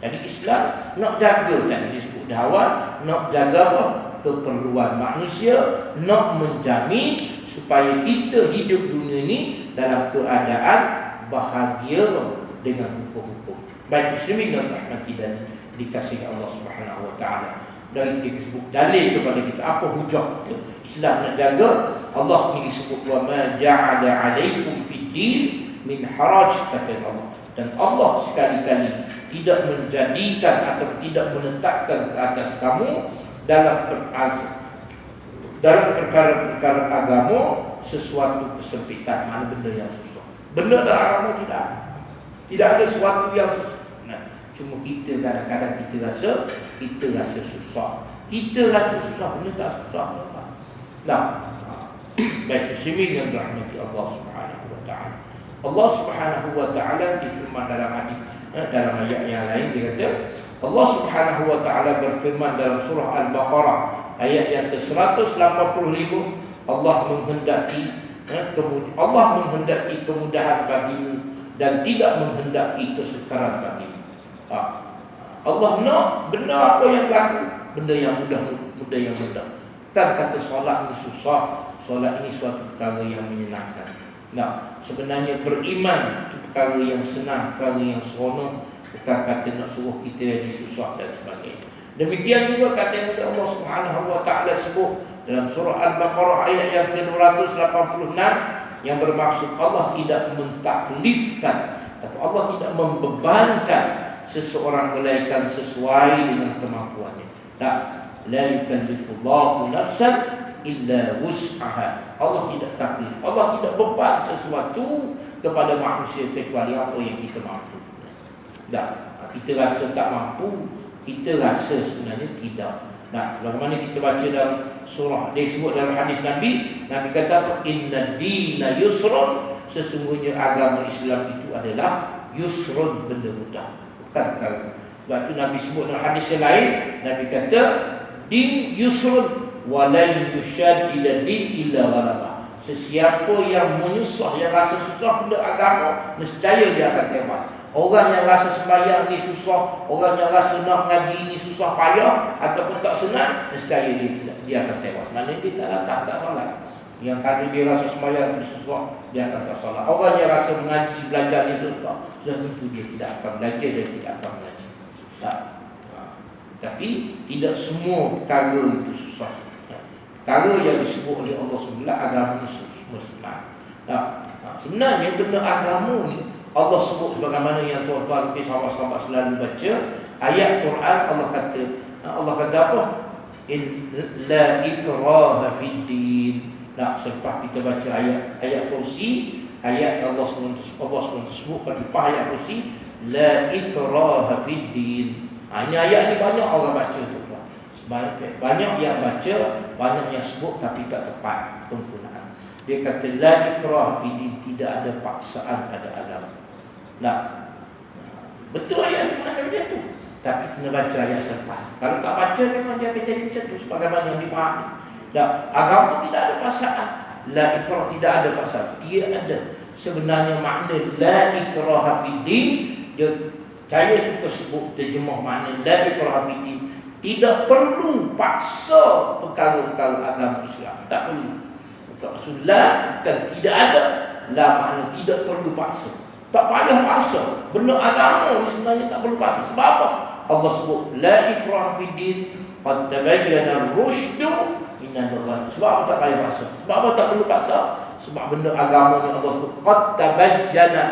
Speaker 1: Jadi Islam nak jaga, tadi disebut dawah, nak jaga apa? Keperluan manusia, nak menjamin supaya kita hidup dunia ini dalam keadaan bahagia dengan hukum-hukum. Baik muslimin dan rahmati dan dikasihi Allah Subhanahu wa taala. Dari disebut dalil kepada kita, apa hujah kita Islam nak jaga. Allah sendiri sebut, wa ma ja'ala 'alaikum fid din min haraj, kata Allah. Dan Allah sekali-kali tidak menjadikan atau tidak menetapkan ke atas kamu dalam perkara-perkara agama sesuatu kesempitan. Mana benda yang susah? Benda dalam agama tidak ada sesuatu yang susah. Nah, cuma kita kadang-kadang kita rasa susah. Kita rasa susah, benda tak susah. Nah, baik muslimin yang dirahmati Allah Subhanahu wa taala. Allah Subhanahu wa taala difirman dalam hadis, dalam ayat yang lain dia kata, Allah Subhanahu wa taala berfirman dalam surah Al-Baqarah ayat yang ke-185, Allah menghendaki kemudahan bagimu dan tidak menghendaki kesukaran bagimu. Allah nak benar apa yang berlaku, benda yang mudah. Bukan kata solat ini susah, solat ini suatu perkara yang menyenangkan. Nah, sebenarnya beriman itu perkara yang senang, perkara yang seronok. Bukan kata nak suruh kita jadi susah dan sebagainya. Demikian juga kata Allah Subhanahu wa taala sebut dalam surah Al-Baqarah ayat yang ke-286 yang bermaksud Allah tidak mentaklifkan atau Allah tidak membebankan seseorang melainkan sesuai dengan kemampuannya. La yukallifullahu nafsan illa wus'aha. Allah tidak taklif, Allah tidak beban sesuatu kepada manusia kecuali apa yang kita mampu. Kita rasa tak mampu, kita rasa sebenarnya tidak. Bagaimana kita baca dalam surah, dia sebut dalam hadis Nabi kata apa? Inna dina yusrun, sesungguhnya agama Islam itu adalah yusrun, benda mudah, bukan perkara. Sebab itu Nabi sebut dalam hadis yang lain, Nabi kata din yusrun walan yushaddida din illa ghalaba. Sesiapa yang menyusah, yang rasa susah benda agama, nescaya dia akan tewas. Orang yang rasa sembahyang ni susah, orang yang rasa nak ngaji ni susah payah ataupun tak senang, nescaya dia akan tewas. Maknanya dia tak datang, tak solat. Yang kata dia rasa sembahyang tu susah, dia akan tak solat. Orang yang rasa mengaji, belajar ni susah, sudah tentu dia tidak akan belajar, dia tidak akan mengaji. Tapi tidak semua perkara itu susah. Perkara yang disebut oleh Allah SWT, agama ni semua senang. Sebenarnya benda agama ni Allah sebut sebagaimana yang tuan-tuan mungkin sahabat-sahabat selalu baca ayat Quran. Allah kata apa? In la ikraha fid din. Selepas kita baca ayat kursi, ayat Allah SWT sebut pada ayat kursi, la ikraha fid din. Ini ayat ni banyak orang baca tu. Banyak yang baca, banyak yang sebut tapi tak tepat penggunaan. Dia kata la ikraha fid din, tidak ada paksaan pada agama. Betul ayat tu, mana macam tu. Tapi kena baca ayat selepas. Kalau tak baca memang dia akan jadi macam tu sebagaimana yang dipahami. Agama tidak ada paksaan. La ikrah tidak ada paksaan. Dia ada. Sebenarnya makna la ikraha fid din, saya suka sebut terjemah makna la ikraha fid din. Tidak perlu paksa perkara-perkara agama Islam. Tak perlu. Maksud la bukan tidak ada. La makna tidak perlu paksa. Tak payah paksa. Benda agama ni sebenarnya tak perlu paksa. Sebab apa? Allah sebut la ikraha fid din qad tabayyana ar-rusydu minal ghayy. Sebab apa tak payah paksa? Sebab apa tak perlu paksa? Sebab benda agama ni Allah sebut qad tabayyana.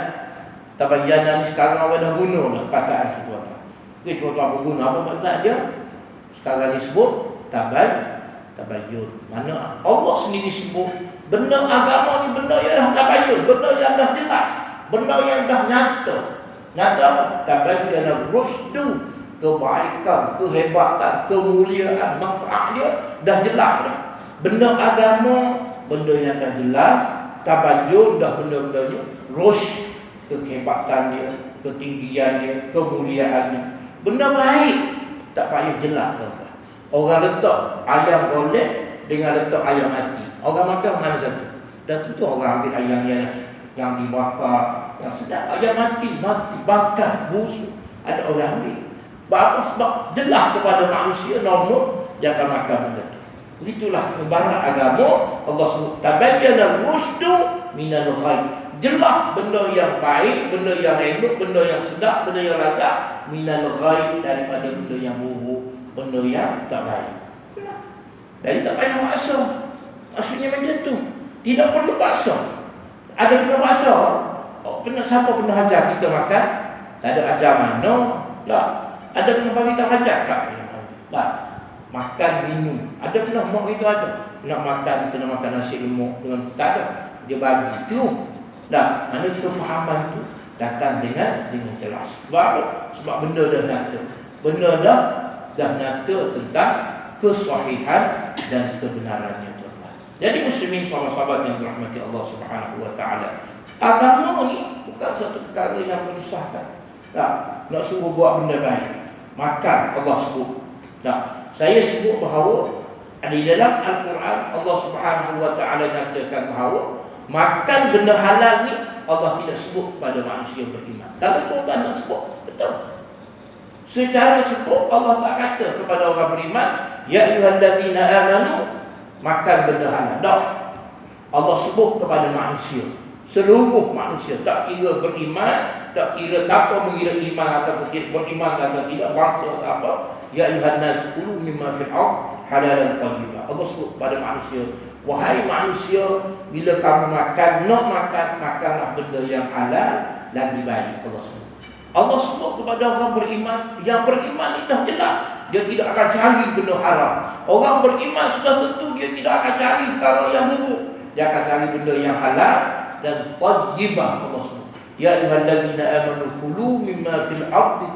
Speaker 1: Tabayyana ni sekarang orang dah guna dah perkataan tu tuan-tuan. Okey, tuan-tuan guna apa maksud dia? Sekarang disebut tabayyun. Mana Allah sendiri sebut benda agama ni benda yang dah tabayyun, benda yang dah jelas, benda yang dah nyata. Nyata apa? Tabayyana rusdu, kebaikan, kehebatan, kemuliaan, manfaat dia dah jelas dah. Benda agama, benda yang dah jelas, tabayyun dah benda-bendanya, rusd, kehebatan dia, ketinggian dia, kemuliaan dia. Benda baik, tak payah jelas tuan-tuan. Orang letak ayam golek dengan letak ayam mati, orang makan mana satu? Dah tentu orang ambil ayam yang dibakar, yang sedap. Ayam mati, bakar, busuk, ada orang ambil. Sebab jelas kepada manusia normal, dia akan makan benda tu. Begitulah ibarat agama. Allah sebut tabayyana rusdu minal ghayy. Jelas benda yang baik, benda yang elok, benda yang sedap, benda yang lazat, minal ghayy, daripada benda yang buruk, benda yang tak baik. Jadi tak payah paksa. Maksudnya macam tu. Tidak perlu paksa. Ada kena paksa? Siapa pernah ajar kita makan? Tak ada ajar mana? Tak. Ada pernah bagi kita ajar? Tak. Makan, minum. Ada pernah mak itu ajar? Nak makan, kena makan nasi lemak dengan tak ada. Dia bagi tu. Nah, mana kefahaman itu datang dengan jelas. Sebab benda dah nyata. Benda dah nyata tentang kesahihan dan kebenarannya. Jadi muslimin sahabat-sahabat yang dirahmati Allah Subhanahu wa taala, agama ni bukan satu perkara yang menyusahkan. Tak, nak suruh buat benda baik. Makan Allah sebut. Tak, saya sebut bahawa di dalam Al-Quran Allah Subhanahu wa taala nyatakan bahawa makan benda halal ni Allah tidak sebut kepada manusia beriman. Kalau tuan-tuan nak sebut, betul. Secara sebut Allah tak kata kepada orang beriman, ya ayyuhallazina amanu, makan benda halal. Tak. Allah sebut kepada manusia, seluruh manusia, tak kira beriman, tak kira tanpa mengira iman ataupun tidak beriman atau tidak, bangsa atau apa. Ya ayyuhan nas kulu mimma fil ardh halalan thayyibah. Allah sebut pada manusia, wahai manusia, bila kamu makan, nak makan, makanlah benda yang halal lagi baik. Allah sebut kepada orang beriman. Yang beriman ini dah jelas, dia tidak akan cari benda haram. Orang beriman sudah tentu dia tidak akan cari perkara yang buruk. Dia akan cari benda yang halal dan thayyibah. Allah sebut, ya ayyuhallazina amanu kulu mimma fil ardi,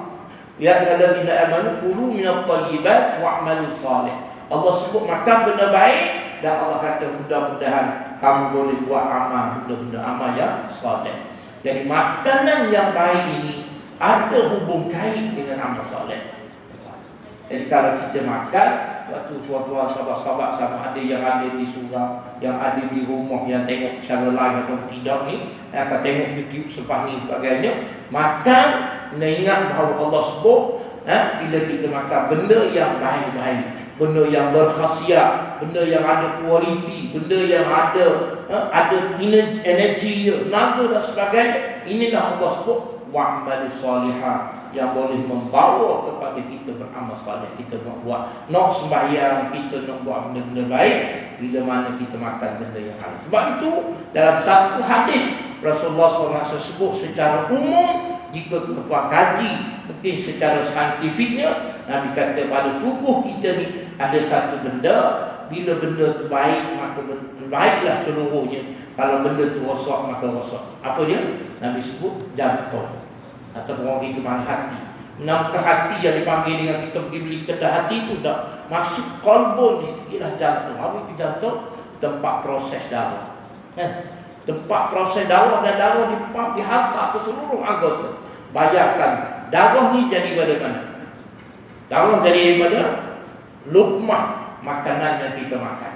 Speaker 1: ya ayyuhallazina amanu kulu minat thayyibat wa'malu salih. Allah sebut makan benda baik, dan Allah kata mudah-mudahan kamu boleh buat amal, benda-benda amal yang salih. Jadi makanan yang baik ini ada hubung kait dengan amal salih. Jadi kalau kita makan, waktu tuan-tuan sahabat-sahabat sama ada yang ada di surau, yang ada di rumah, yang tengok secara live atau tidak ni, yang akan tengok YouTube selepas ni sebagainya, makan, ingat bahawa Allah sebut, bila kita makan benda yang baik-baik, benda yang berkhasiat, benda yang ada kualiti, benda yang ada energi, tenaga dan sebagainya, inilah Allah sebut wa'malu salihah, yang boleh membawa kepada kita beramal salih. Kita nak buat, nak sembahyang, kita nak buat benda-benda baik bila mana kita makan benda yang halal. Sebab itu dalam satu hadis Rasulullah SAW sebut secara umum, jika tuan-tuan kaji mungkin secara saintifiknya, Nabi kata pada tubuh kita ni ada satu benda, bila benda tu baik maka baiklah seluruhnya, kalau benda tu rosak maka rosak. Apa dia? Nabi sebut jantung, atau orang kita panggil hati. Nama hati yang dipanggil dengan kita pergi beli kedai hati itu dah masuk kolbon di situ ialah jantung. Apa itu jantung? Tempat proses darah. Tempat proses darah, dan darah dipump, dihantar ke seluruh anggota. Bayangkan darah ni jadi pada mana? Darah jadi daripada lukmah makanan yang kita makan.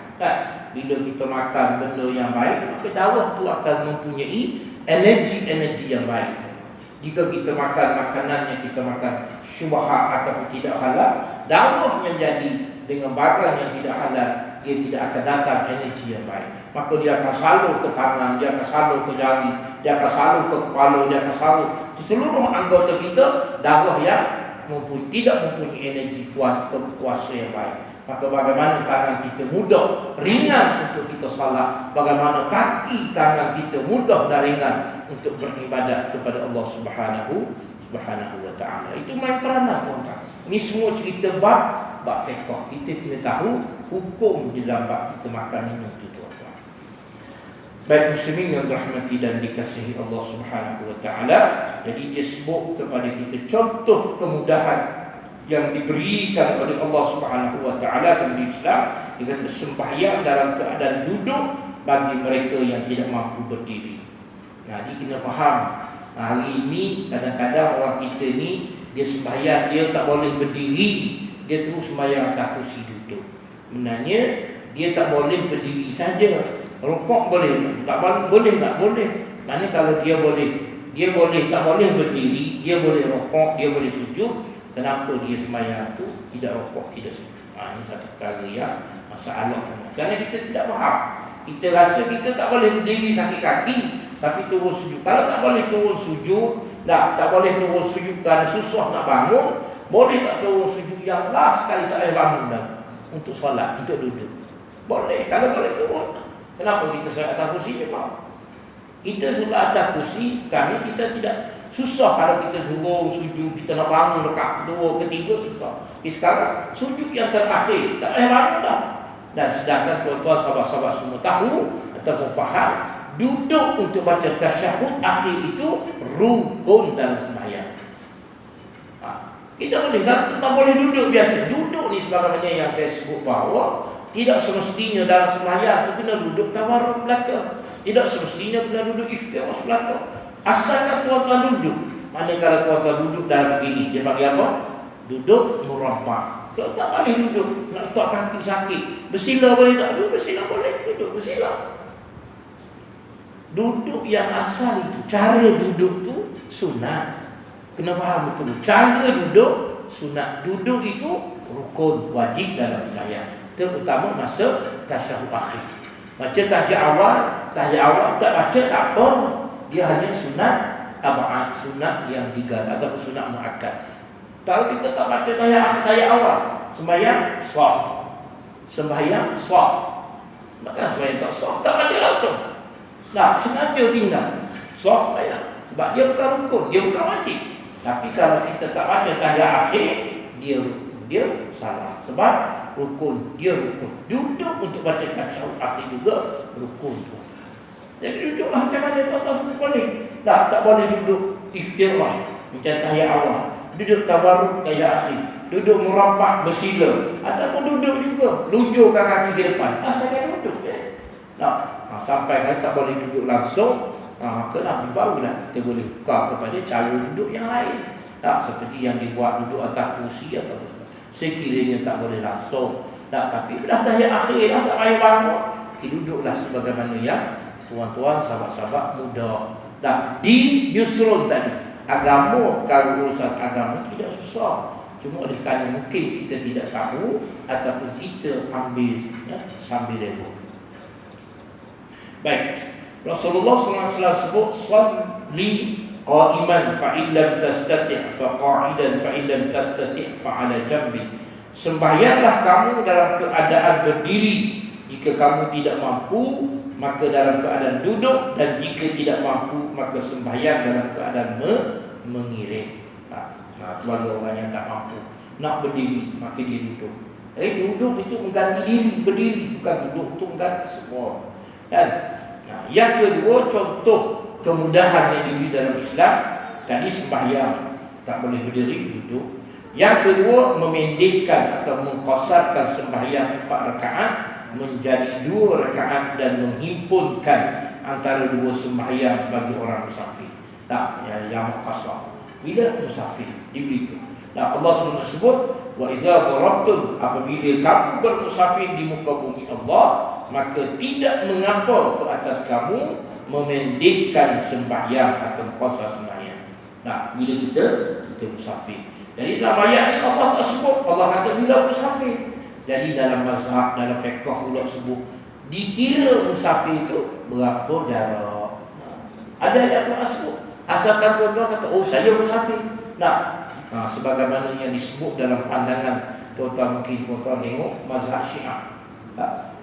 Speaker 1: Bila kita makan benda yang baik, maka darah tu akan mempunyai energi-energi yang baik. Jika kita makan makanan yang kita makan syubhat ataupun tidak halal, darahnya jadi dengan barang yang tidak halal, dia tidak akan datang energi yang baik. Maka dia akan salur ke tangan, dia akan salur ke jari, dia akan salur ke kepala, dia akan salur ke seluruh anggota kita, darah yang tidak mempunyai energi kuasa yang baik. Maka bagaimana tangan kita mudah, ringan untuk kita salat, bagaimana kaki tangan kita mudah dan ringan untuk beribadat kepada Allah Subhanahu wa taala. Itu main peranan, tuan-tuan. Ini semua cerita bab fiqh. Kita kena tahu hukum di dalam bab kita makan minum itu, tuan-tuan. Baik muslimin yang dirahmati dan dikasihi Allah Subhanahu wa taala, jadi dia sebut kepada kita contoh kemudahan yang diberikan oleh Allah Subhanahu wa taala dalam Islam. Dia kata sembahyang dalam keadaan duduk bagi mereka yang tidak mampu berdiri. Nah, dia kena faham. Hari ini kadang-kadang orang kita ni dia sembahyang, dia tak boleh berdiri, dia terus sembahyang atas kursi duduk. Sebenarnya dia tak boleh berdiri saja. Rukuk boleh, tak boleh, tak boleh. Mana kalau dia boleh tak boleh berdiri, dia boleh rukuk, dia boleh sujud. Kenapa dia sembahyang tu tidak rukuk, tidak sujud? Ini satu perkara yang masalah. Kerana kita tidak faham. Kita rasa kita tak boleh berdiri sakit kaki, tapi turun sujud. Kalau tak boleh turun sujud, tak boleh turun sujud kerana susah nak bangun, boleh tak turun sujud yang last sekali tak boleh bangun dah untuk solat, untuk duduk? Boleh, kalau boleh turun. Kenapa kita solat atas kursi je, Pak? Kita solat atas kursi kerana kita tidak susah. Kalau kita turun sujud, kita nak bangun dekat kedua, ketiga, susah. Sekarang sujud yang terakhir tak boleh bangun dah. Dan sedangkan tuan-tuan sahabat-sahabat semua tahu atau faham, duduk untuk baca tasyahud akhir itu rukun dalam sembahyang. Kita boleh tak boleh duduk biasa. Duduk ni sebagaimana yang saya sebut bahawa tidak semestinya dalam sembahyang tu kena duduk tawarruk belaka. Tidak semestinya kena duduk iftirah belaka. Asalkan tuan-tuan duduk. Mana kalau tuan-tuan duduk dalam begini, dia panggil apa? Duduk murabbah. Kalau tak boleh duduk, nak letak kaki sakit, bersila boleh tak? Duduk bersila boleh, duduk bersila. Duduk yang asal itu, cara duduk tu sunat. Kena faham betul. Cara duduk sunat. Duduk itu rukun, wajib dalam sembahyang. Terutama masa tasyahud akhir. Baca tahiyat awal tak baca tak apa. Dia hanya sunat ab'ad, sunat yang diganti ataupun sunat muakkad. Kalau kita tak baca tahiyat awal, sembahyang sah. sembahyang sah. Maka sembahyang tak sah, tak baca langsung. Nah, sengaja tinggal. Sah sembahyang. Sebab dia bukan rukun, dia bukan wajib. Tapi kalau kita tak baca tahiyat akhir, dia salah. Sebab rukun, dia rukun. Duduk untuk baca tasyahud akhir juga rukun tuan-tuan. Jadi duduklah macam mana tuan-tuan semua boleh. Tak boleh duduk iftirash macam tahiyat awal. Duduk tawarruk tahiyat akhir. Duduk murabbak bersila. Ataupun duduk juga lunjurkan kaki ke depan. Asalkan duduk ya. Sampai kan tak boleh duduk langsung, maka Nabi barulah kita boleh buka kepada cara duduk yang lain. Seperti yang dibuat duduk atas kursi ataupun sekiranya tak boleh langsung. Tapi dah tahiyat akhir dah tak payah bangun. Kita duduklah sebagaimana yang tuan-tuan sahabat-sahabat muda. Di yusrun tadi. Agama, kalau urusan agama tidak susah. Cuma oleh kerana mungkin kita tidak tahu ataupun kita ambil sambil lewat. Baik. Rasulullah SAW sebut salli qa'iman fa illam tastati' fa qa'idan fa illam tastati' fa 'ala jambi. Sembahyanglah kamu dalam keadaan berdiri. Jika kamu tidak mampu, maka dalam keadaan duduk, dan jika tidak mampu, maka sembahyang dalam keadaan mengiring. Bagi orang yang tak mampu nak berdiri, maka dia duduk. Duduk itu mengganti diri, berdiri bukan duduk itu mengganti semua. Kan? Yang kedua, contoh kemudahan yang diberi dalam Islam. Tadi sembahyang tak boleh berdiri, duduk. Yang kedua, memendekkan atau mengqasarkan sembahyang 4 rakaat menjadi 2 rakaat dan menghimpunkan antara 2 sembahyang bagi orang musafir. Yang qasar. Bila musafir diberikan. Allah SWT sebut, wa idza darabtum, apabila kamu bermusafir di muka bumi Allah, maka tidak mengapa ke atas kamu memendekkan sembahyang atau qasar sembahyang. Bila kita musafir. Jadi dalam ayat ini Allah tak sebut, Allah kata bila musafir. Jadi dalam mazhab, dalam fiqh pula sebut dikira musafir itu berapa jarak. Ada yang Quran sebut. Asalkan tuan-tuan kata, oh saya musafir. Sebagaimana yang disebut dalam pandangan tuan-tuan, mungkin tuan-tuan tengok mazhab Syiah.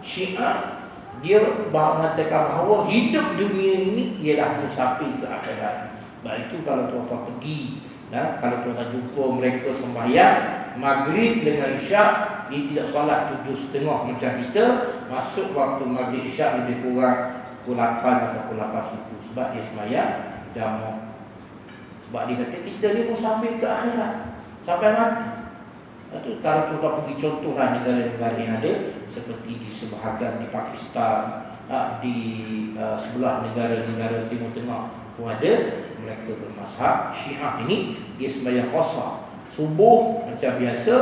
Speaker 1: Syiah dia mengatakan bahawa hidup dunia ini ialah musafir ke akhirat. Itu kalau tuan-tuan pergi, kalau tuan-tuan jumpa mereka sembahyang maghrib dengan isyak, dia tidak solat 7.30 macam kita. Masuk waktu maghrib isyak lebih kurang pukul 8 atau pukul 8 subuh. Sebab dia sembahyang jamak. Sebab dia kata kita ni musafir ke akhirat sampai mati. Itu kalau kita pergi contohlah negara-negara yang ada, seperti di sebahagian di Pakistan, di sebelah negara-negara Timur Tengah pun ada, mereka bermazhab Syiah ini. Dia sembahyang qasar. Subuh macam biasa,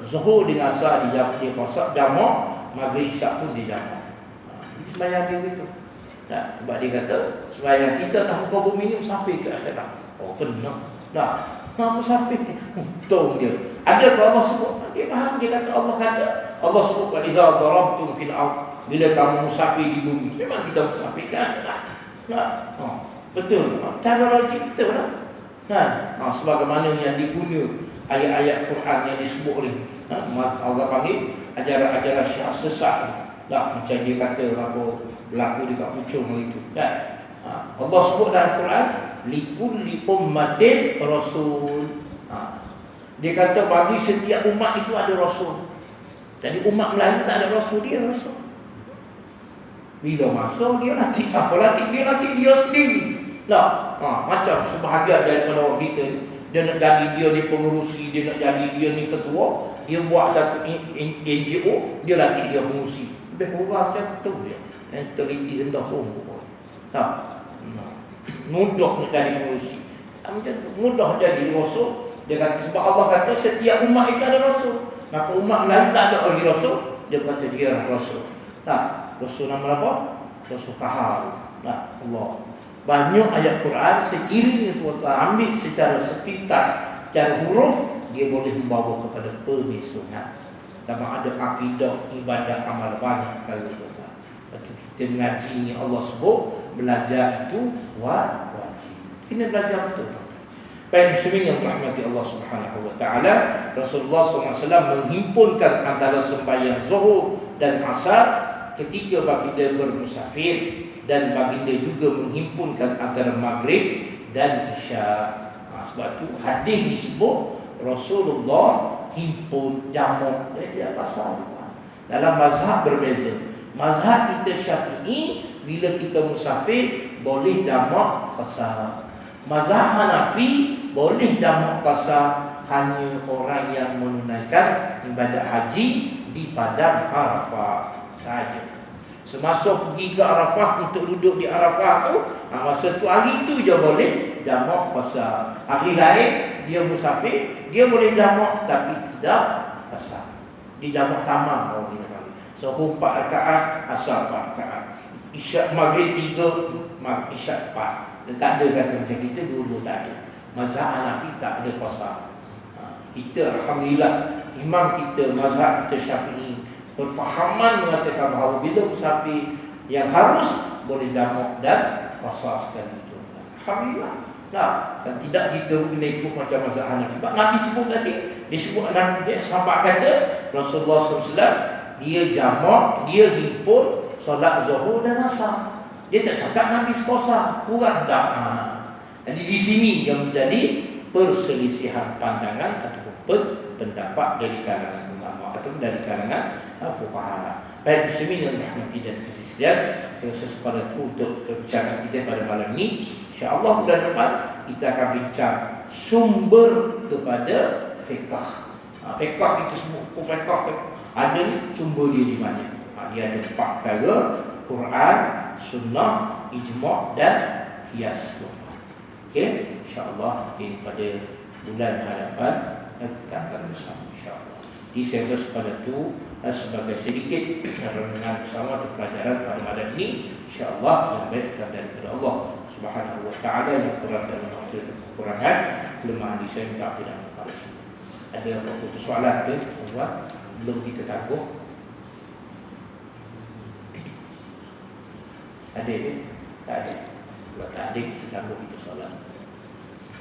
Speaker 1: zuhur dengan asar dia qasar jamak, maghrib isyak pun dia jamak. Sembahyang dia gitu. Sebab dia kata sembahyang kita tak muka bumi ni musafir ke akhirat. Oh benar. Musafir untung dia. Ada kalau Allah sebut, dia faham. Dia kata Allah sebut wa iza darabtum fil ard, bila kamu musafir di bumi. Memang kita musafir kan? Betul. Cara logik betul lah. Sebagaimana yang diguna ayat-ayat Quran yang disebut oleh Allah panggil ajaran-ajaran Syiah sesat. Macam dia kata apa berlaku dekat pucung itu. Allah sebut dalam Quran likulli ummatin rasul. Dia kata bagi setiap umat itu ada rasul. Jadi umat Melayu tak ada rasul, dia rasul. Bila masa dia latih, siapa latih? Dia latih dia sendiri. Macam sebahagian daripada orang kita, dia nak jadi dia ni pengurusi, dia nak jadi dia ni ketua, dia buat satu NGO, dia latih dia pengurusi. Lebih kurang macam tu dia. Yang teliti rendah sombong. Mudah nak jadi pengurusi. Macam tu, mudah jadi rasul. Dia kata sebab Allah kata setiap umat itu ada rasul. Maka umat lain tak ada orang rasul, dia kata dia lah rasul. Rasul nama apa? Rasul Kahar. Allah. Banyak ayat Quran sekiranya tuan-tuan ambil secara sepintas, secara huruf, dia boleh membawa kepada pemesungan. Dalam ada akidah, ibadah, amal banyak kali tuan-tuan. Lepas kita mengaji ini Allah sebut belajar itu wajib. Ini belajar betul. Baik muslimin yang dirahmati Allah Subhanahu wa taala, Rasulullah SAW menghimpunkan antara sembahyang zuhur dan asar ketika baginda bermusafir, dan baginda juga menghimpunkan antara maghrib dan isya. Sebab tu hadis disebut Rasulullah himpun jamak dia pasal. Dalam mazhab berbeza. Mazhab kita Syafi'i, bila kita musafir boleh jamak qasar. Mazhab Hanafi boleh jamak qasar hanya orang yang menunaikan ibadat haji di padang Arafah saja. Semasa pergi ke Arafah untuk duduk di Arafah tu, masa tu hari tu je boleh jamak qasar. Hari lain dia musafir, dia boleh jamak tapi tidak qasar. Di jamak tamam orang kita panggil. Zuhur 4 rakaat, asar 4 rakaat. Isyak maghrib 3, isyak 4. Dia tak ada kata macam kita dua-dua tak ada. Mazhab Hanafi tak ada qasar. Kita alhamdulillah imam kita, mazhab kita Syafi'i berfahaman mengatakan bahawa bila musafir yang harus boleh jamak dan qasar sekali itu. Alhamdulillah. Nah, dan tidak kita kena ikut macam mazhab Hanafi. Sebab Nabi sebut tadi, disebut Nabi dia sahabat kata Rasulullah SAW dia jamak, dia himpun solat zuhur dan asar. Dia tak cakap Nabi qasar, kurang tak. Jadi di sini yang menjadi perselisihan pandangan ataupun pendapat dari kalangan ulama atau dari kalangan fuqaha. Baik muslimin yang dirahmati dan kasih sekalian, saya rasa sepada itu untuk perbincangan kita pada malam ini. InsyaAllah bulan depan kita akan bincang sumber kepada fiqh. Fiqh itu semua fiqh ada sumber dia di mana? Dia ada 4 perkara: Quran, Sunnah, Ijma' dan Qiyas. Okey, insya-Allah ini pada bulan hadapan kita akan bersama insya-Allah. Di sesi pada itu sebagai sedikit renungan bersama atau pelajaran pada malam ini, insya-Allah yang baik daripada Allah Subhanahu wa taala, yang kurang dan kekurangan kelemahan di saya minta ampun dan maafkan. Ada apa-apa soalan ke tuan? Belum kita tangguh. Ada ke? Tak ada. Kalau tak ada kita tangguh kita soalan.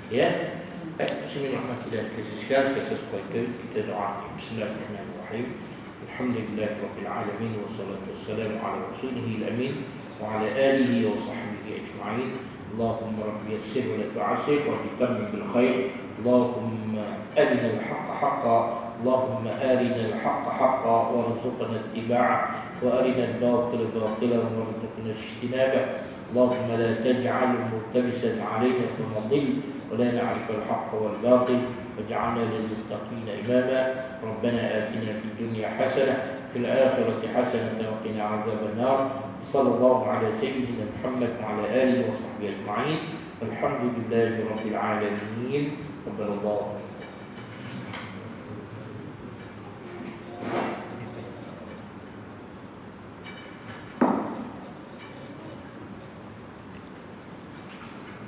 Speaker 1: Ya. Baik, bismillahirrahmanirrahim. Dan kesesian kita doa. Bismillahirrahmanirrahim. Alhamdulillahirabbil alamin wassalatu wassalamu ala rasulihil amin wa ala alihi wa sahbihi ajma'in. Allahumma rabbi yassir wa la tu'assir wa tammim bil khair. Allahumma arina al-haqqa haqqan. اللهم أرنا الحق حقا وارزقنا اتباعه وأرنا الباطل باطلا وارزقنا اجتنابه. اللهم لا تجعل ملتبسا علينا فنضل ولا نعرف الحق والباطل واجعلنا للمتقين إماما. ربنا آتنا في الدنيا حسنة في الآخرة حسنة وقنا عذاب النار. صلى الله على سيدنا محمد وعلى آله وصحبه أجمعين. الحمد لله رب العالمين. تقبل الله